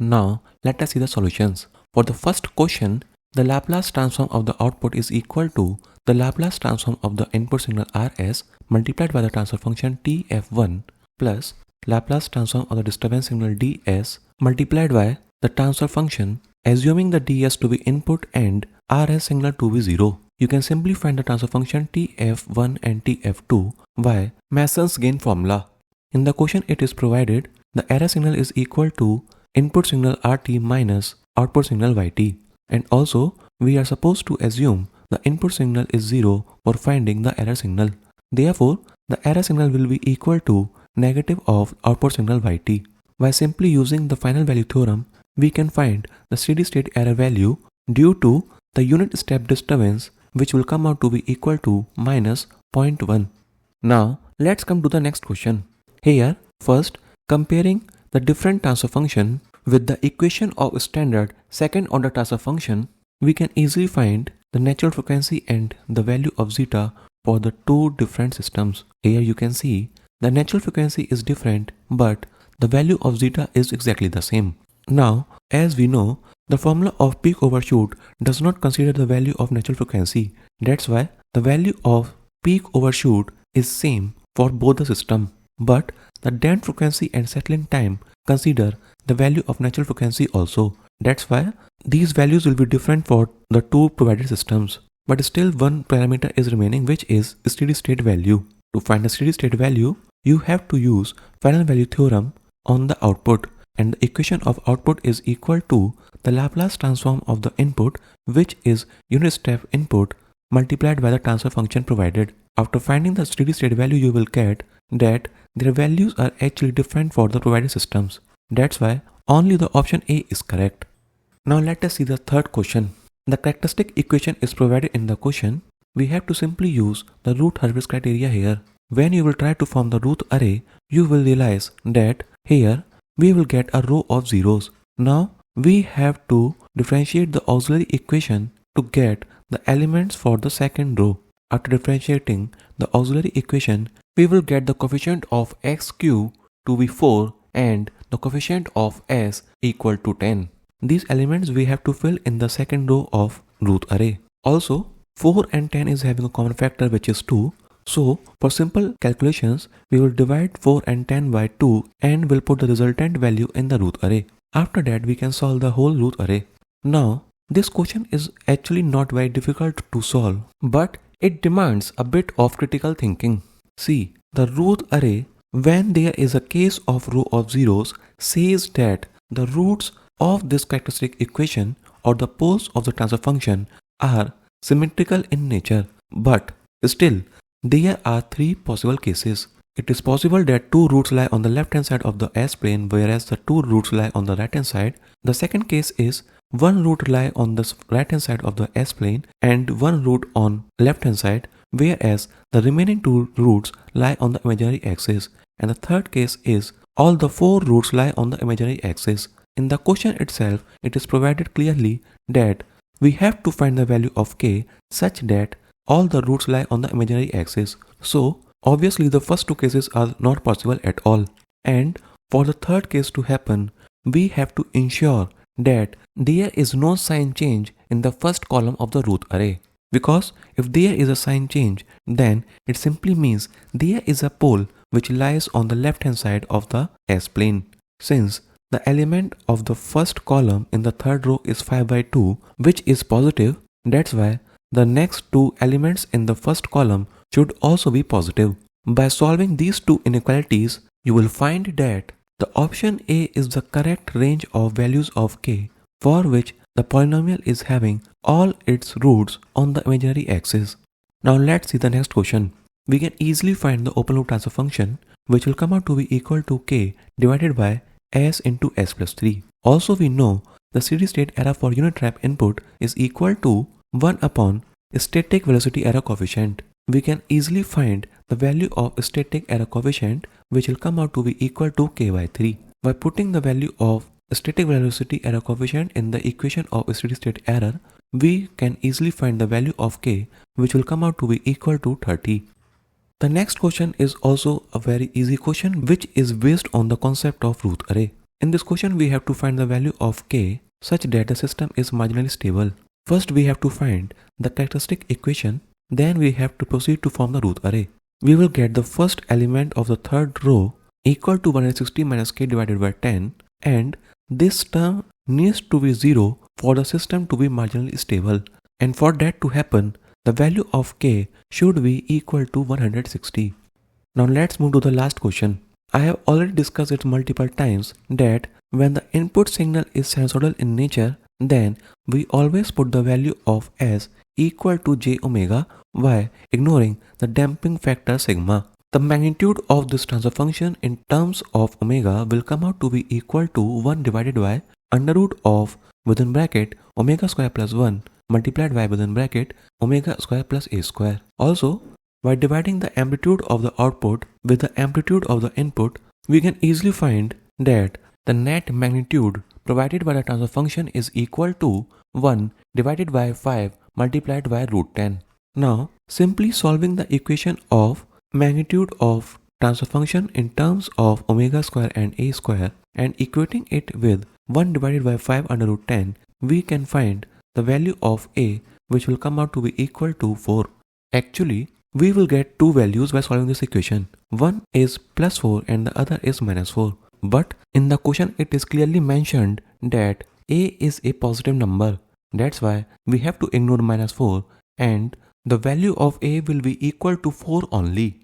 Now let us see the solutions. For the first question, the Laplace transform of the output is equal to the Laplace transform of the input signal Rs multiplied by the transfer function Tf1 plus Laplace transform of the disturbance signal ds multiplied by the transfer function, assuming the ds to be input and Rs signal to be 0. You can simply find the transfer function Tf1 and Tf2 by Mason's gain formula. In the question it is provided the error signal is equal to input signal Rt minus output signal Yt, and also we are supposed to assume the input signal is 0 for finding the error signal. Therefore, the error signal will be equal to negative of output signal Yt. By simply using the final value theorem, we can find the steady state error value due to the unit step disturbance, which will come out to be equal to minus 0.1. Now let's come to the next question. Here, first comparing the different transfer function with the equation of standard second order transfer function, we can easily find the natural frequency and the value of zeta for the two different systems. Here you can see the natural frequency is different, but the value of zeta is exactly the same. Now, as we know, the formula of peak overshoot does not consider the value of natural frequency. That's why the value of peak overshoot is same for both the system. But the damped frequency and settling time consider the value of natural frequency also. That's why these values will be different for the two provided systems. But still one parameter is remaining, which is steady state value. To find the steady state value, you have to use final value theorem on the output, and the equation of output is equal to the Laplace transform of the input, which is unit step input multiplied by the transfer function provided. After finding the steady state value, you will get that their values are actually different for the provided systems. That's why only the option A is correct. Now let us see the third question. The characteristic equation is provided in the question. We have to simply use the Routh-Hurwitz criteria here. When you will try to form the Routh array, you will realize that here we will get a row of zeros. Now we have to differentiate the auxiliary equation to get the elements for the second row. After differentiating the auxiliary equation, we will get the coefficient of xq to be 4 and the coefficient of s equal to 10. These elements we have to fill in the second row of Routh array. Also, 4 and 10 is having a common factor, which is 2. So, for simple calculations, we will divide 4 and 10 by 2 and will put the resultant value in the Routh array. After that, we can solve the whole Routh array. Now, this question is actually not very difficult to solve, but it demands a bit of critical thinking. See, the Routh array, when there is a case of row of zeros, says that the roots of this characteristic equation or the poles of the transfer function are symmetrical in nature, but still there are three possible cases. It is possible that two roots lie on the left hand side of the S-plane, whereas the two roots lie on the right hand side. The second case is one root lie on the right hand side of the S-plane and one root on left hand side, whereas the remaining two roots lie on the imaginary axis. And the third case is all the four roots lie on the imaginary axis. In the question itself, it is provided clearly that we have to find the value of k such that all the roots lie on the imaginary axis. So, obviously the first two cases are not possible at all. And for the third case to happen, we have to ensure that there is no sign change in the first column of the Routh array. Because if there is a sign change, then it simply means there is a pole which lies on the left hand side of the S-plane. Since the element of the first column in the third row is 5 by 2, which is positive, that's why the next two elements in the first column should also be positive. By solving these two inequalities, you will find that the option A is the correct range of values of k for which the polynomial is having all its roots on the imaginary axis. Now let's see the next question. We can easily find the open loop transfer function, which will come out to be equal to k divided by s into s plus 3. Also, we know the steady state error for unit ramp input is equal to 1 upon static velocity error coefficient. We can easily find the value of static error coefficient, which will come out to be equal to k by 3. By putting the value of static velocity error coefficient in the equation of steady state error, we can easily find the value of k, which will come out to be equal to 30. The next question is also a very easy question, which is based on the concept of Routh array. In this question, we have to find the value of k such that the system is marginally stable. First, we have to find the characteristic equation. Then we have to proceed to form the root array. We will get the first element of the third row equal to 160 minus k divided by 10, and this term needs to be 0 for the system to be marginally stable, and for that to happen, the value of k should be equal to 160. Now let's move to the last question. I have already discussed it multiple times that when the input signal is sinusoidal in nature, then we always put the value of s equal to j omega y, ignoring the damping factor sigma. The magnitude of this transfer function in terms of omega will come out to be equal to 1 divided by under root of within bracket omega square plus 1 multiplied by within bracket omega square plus a square. Also, by dividing the amplitude of the output with the amplitude of the input, we can easily find that the net magnitude provided by the transfer function is equal to 1 divided by 5 multiplied by root 10. Now, simply solving the equation of magnitude of transfer function in terms of omega square and a square and equating it with 1 divided by 5 under root 10, we can find the value of a, which will come out to be equal to 4. Actually, we will get two values by solving this equation. One is plus 4 and the other is minus 4. But in the question it is clearly mentioned that a is a positive number. That's why we have to ignore minus 4 and the value of a will be equal to 4 only.